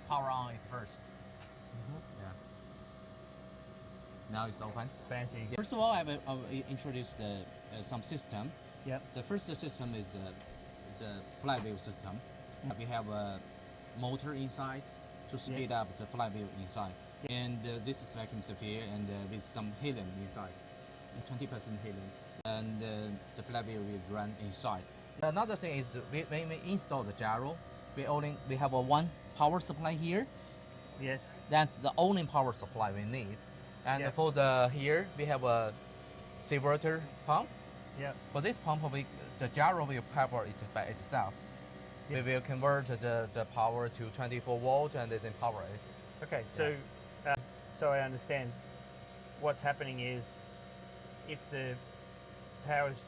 power on it first. Yeah. Now it's open. Fancy. First of all, I will introduce some system. Yep. The first system is the flywheel system. We have a motor inside to speed up the flywheel inside. And this is vacuum sphere and with some helium inside, 20% helium. And the flywheel will run inside. Another thing is when we install the gyro, we have one power supply here. Yes. That's the only power supply we need. And for the here we have a diverter pump. Yeah. For this pump, the gyro will power it by itself. We will convert the power to 24 volts and then power it. Okay, so so I understand. What's happening is, if the power is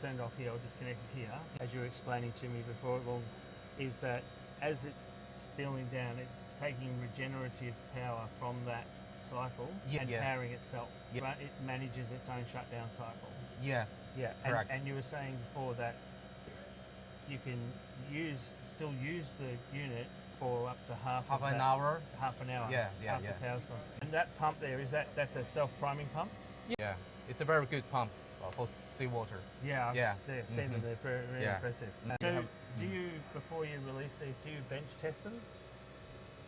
turned off here or disconnected here, as you were explaining to me before, Loong, is that as it's spilling down, it's taking regenerative power from that cycle and powering itself. But it manages its own shutdown cycle. Yes. Yeah. Correct. And you were saying before that you can still use the unit for up to half an hour. Half an hour. Yeah. After power's gone. And that pump there, that's a self-priming pump? Yeah. It's a very good pump for seawater. Yeah. I've seen them. They're very impressive. So, do you, before you release these, do you bench test them?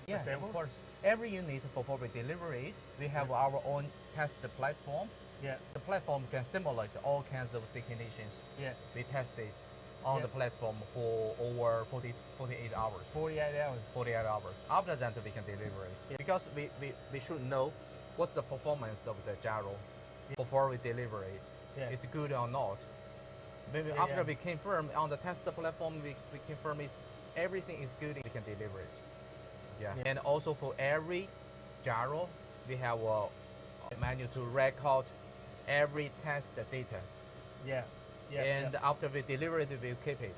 Yeah, of course. Every unit before we deliver it, we have our own test platform. Yeah. The platform can simulate all kinds of sea conditions. Yeah. We test it on the platform for over 48 hours. 48 hours? 48 hours. After that, we can deliver it. Yeah. Because we should know what's the performance of the gyro before we deliver it. Yeah. It's good or not. Maybe after we confirm on the test platform, we confirm everything is good, we can deliver it. Yeah. And also for every gyro, we have a manual to record every test data. Yeah. And after we deliver it, we'll keep it.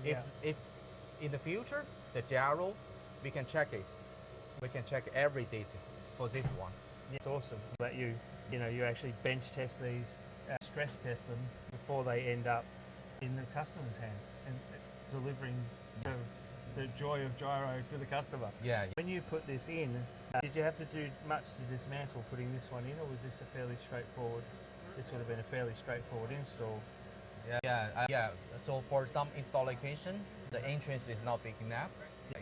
If in the future the gyro, we can check it. We can check every data for this one. Yeah. It's awesome that you actually bench test these, stress test them before they end up in the customer's hands and delivering the joy of gyro to the customer. Yeah. When you put this in, did you have to do much to dismantle putting this one in, or was this a fairly straightforward? This would have been a fairly straightforward install. Yeah. So for some installation, the entrance is not big enough.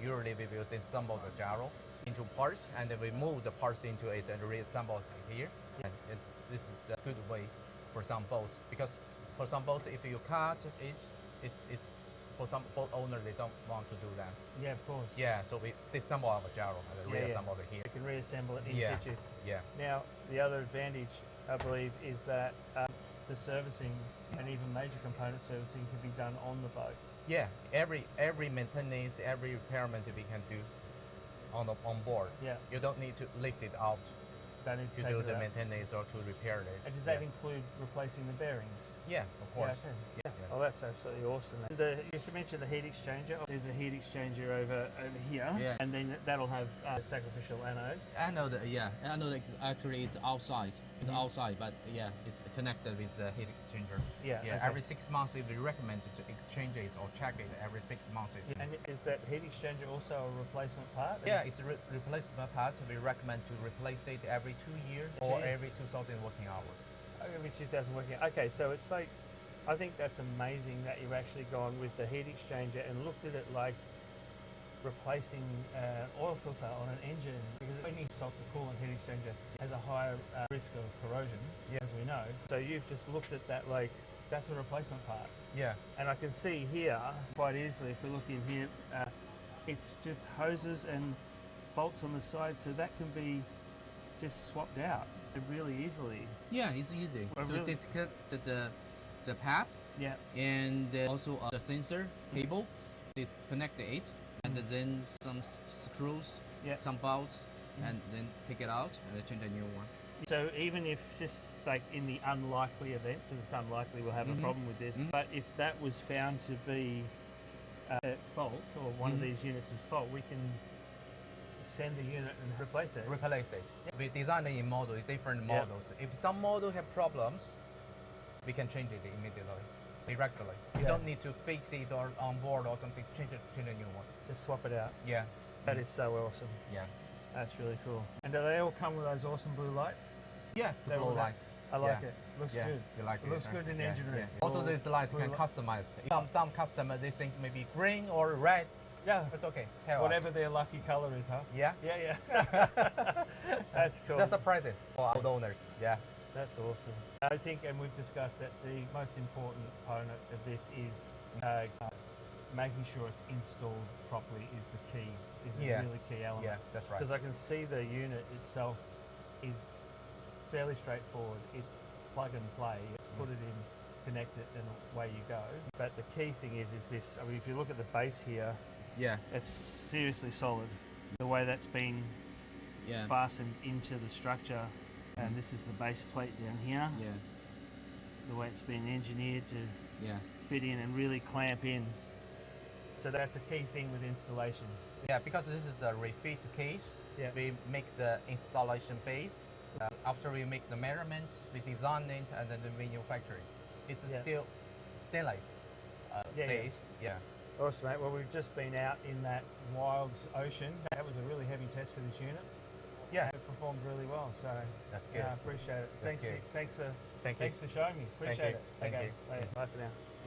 Usually we will disassemble the gyro into parts and then we move the parts into it and reassemble it here. And this is a good way for some boats, because for some boats, if you cut it's for some boat owners, they don't want to do that. Yeah, of course. Yeah, so we disassemble our gyro and then reassemble it here. So you can reassemble it in situ. Yeah. Now, the other advantage, I believe, is that the servicing and even major component servicing can be done on the boat. Yeah, every maintenance, every repairment we can do on board. Yeah. You don't need to lift it out to do the maintenance or to repair it. And does that include replacing the bearings? Yeah, of course. Yeah. Oh, that's absolutely awesome. You mentioned the heat exchanger. There's a heat exchanger over here, and then that'll have sacrificial anodes. Anode, anode actually is outside. It's outside, but it's connected with the heat exchanger. Okay. Every 6 months, we recommend to exchange it or check it every 6 months. And is that heat exchanger also a replacement part? Yeah, it's a replacement part. We recommend to replace it every 2 years or every 2,000 working hours. Every 2,000 working hours. Okay, so it's like, I think that's amazing that you've actually gone with the heat exchanger and looked at it like replacing an oil filter on an engine, because any salt to coolant heat exchanger has a higher risk of corrosion, as we know. So you've just looked at that like that's a replacement part. Yeah. And I can see here quite easily, if we look in here, it's just hoses and bolts on the side, so that can be just swapped out really easily. Yeah, it's easy to disconnect the pad. Yeah. And also the sensor cable, disconnect it. And then some screws, some bolts, and then take it out and change a new one. So even if just like in the unlikely event, because it's unlikely we'll have a problem with this, but if that was found to be at fault, or one of these units is fault, we can send the unit and replace it. We design it in different models. If some model have problems, we can change it immediately. Directly. You don't need to fix it or on board or something, change a new one. Just swap it out. Yeah. That is so awesome. Yeah. That's really cool. And do they all come with those awesome blue lights? Yeah, the They're blue all that- lights. I like Yeah. it. Looks Yeah, good. you like It looks good in engineering. Also, All this light you blue can li- customize. Some customers they think maybe green or red. Yeah. It's okay. Tell us. Whatever their lucky color is, huh? Yeah. Yeah, That's cool. Just a present for our donors. Yeah. That's awesome. I think, and we've discussed that the most important component of this is making sure it's installed properly is the key, is a really key element. Yeah, that's right. Because I can see the unit itself is fairly straightforward. It's plug and play. It's put it in, connect it, and away you go. But the key thing is this. I mean, if you look at the base here, Yeah. it's seriously solid. The way that's been fastened into the structure, and this is the base plate down here. Yeah. The way it's been engineered to Yeah. fit in and really clamp in. So that's a key thing with installation. Yeah, because this is a refit case. Yeah. We make the installation base. After we make the measurement, we design it and then we manufacture it. It's still stainless base. Yeah. Awesome, mate. Well, we've just been out in that wild ocean. That was a really heavy test for this unit. Yeah. It performed really well. So That's good. I appreciate it. That's good. Thanks Thank you. for showing me. Appreciate you. it. Thank Okay. you. Bye for now.